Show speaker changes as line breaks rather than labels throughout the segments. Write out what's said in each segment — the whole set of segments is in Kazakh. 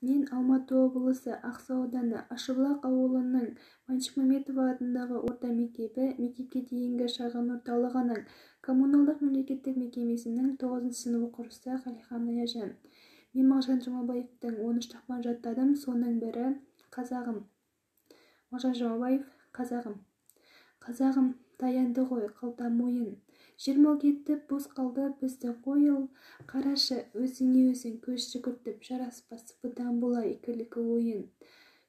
Мен Алматы облысы Ақсу ауданы Ашыбұлақ ауылының Мәншүк Мәметова атындағы орта мектебі, мектепке дейінгі шағын орталығының коммуналдық мемлекеттік мекемесінің 9 сынып оқушысы Қалихан Аяжан. Мен Мағжан Жұмабаевтың 13 тақпан жаттадым, соның бірі қазағым. Мағжан Жұмабаев, қазағым. Қазағым, таянды ғой қалта мойын. Жер мол кетті, бос қалды бізді қойыл. Қарашы, өзіңе өзің көз жүгіртіп, жараспас бұдан бұлай күлкі ойын.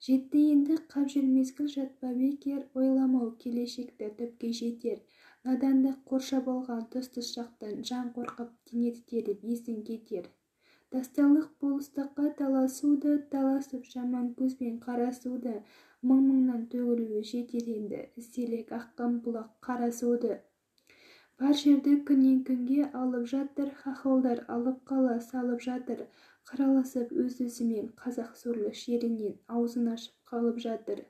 Жетті енді қап жер мезгіл, жатпа бекер, ойламау келешекті түпке жетер. Надандық қоршап алған тұс-тұс жақтан, жан қорқып дене тітеліп есің кетер. Дасталық болыстыққа таласуды, таласып жаман көзбен қарасуды, мың-мыңнан төгілуі жетер енді, ізделік аққан бұлақ қарасуды. Бар жерді күннен күнге алып жатыр, хахолдар алып қала салып жатыр, қараласып өз-өзімен қазақ сорлы шерінен аузын ашып қалып жатыр.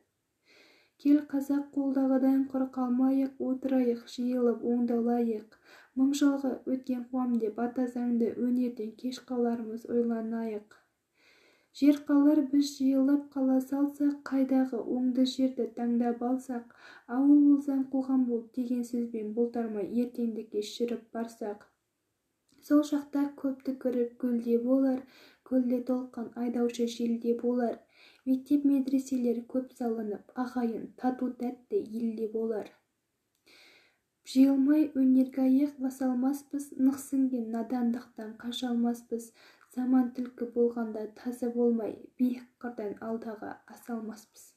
Кел қазақ қолдағыдан құр қалмайық, отырайық жиылып оңдалайық. Мың жылғы өткен қуам деп ата заңды өнерден кеш қалармыз ойланайық. Жер қалар біз жиылып қала салсақ, қайдағы оңды жерді таңдап алсақ, ауыл болсаң қоғам бол деген сөзбен бұлтармай ертеңді кеш жүріп барсақ. Сол шақта көпті көріп көлде болар, көлде толқын айдаушы желде болар. Мектеп медреселер көп салынып, ағайын тату тәтті елде болар. Жиылмай өнерге аяқ басалмаспыз, нық сіңген надандықтан қаша алмаспыз. Заман түлкі болғанда тазы болмай, биік қырдан алдағы аса алмаспыз.